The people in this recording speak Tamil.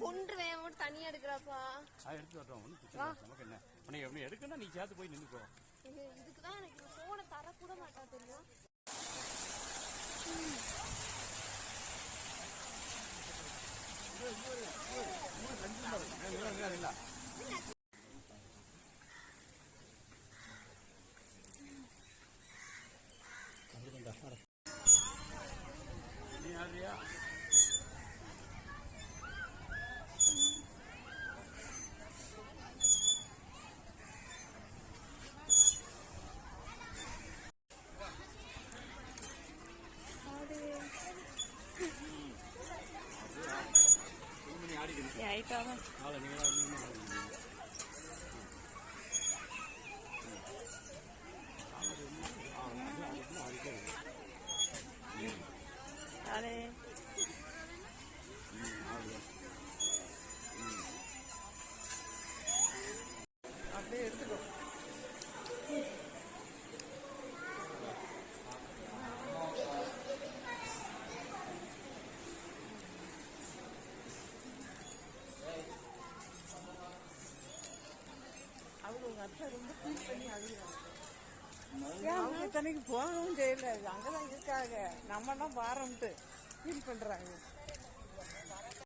கொன்றுவேன் மட்டும் தனியா எடுக்கிறாப்பா. எடுத்து வர்றோம். நமக்கு என்ன உனக்கு எப்படி எடுக்கணும், நீ சேர்த்து போய் நின்றுக்கோ. இதுக்குதான் எனக்கு போனை தரக்கூட மாட்டா தெரியும். நீ யாரியா அப்படியே எடுத்துக்கோ. அவங்க அத்தை ரொம்ப ஃபீல் பண்ணி அழுகிறாங்க. அவங்க இத்தனைக்கு போகவும் செய்யல, அங்கதான் இருக்காங்க, நம்மலாம் பாரம்ட்டு ஃபீல் பண்றாங்க.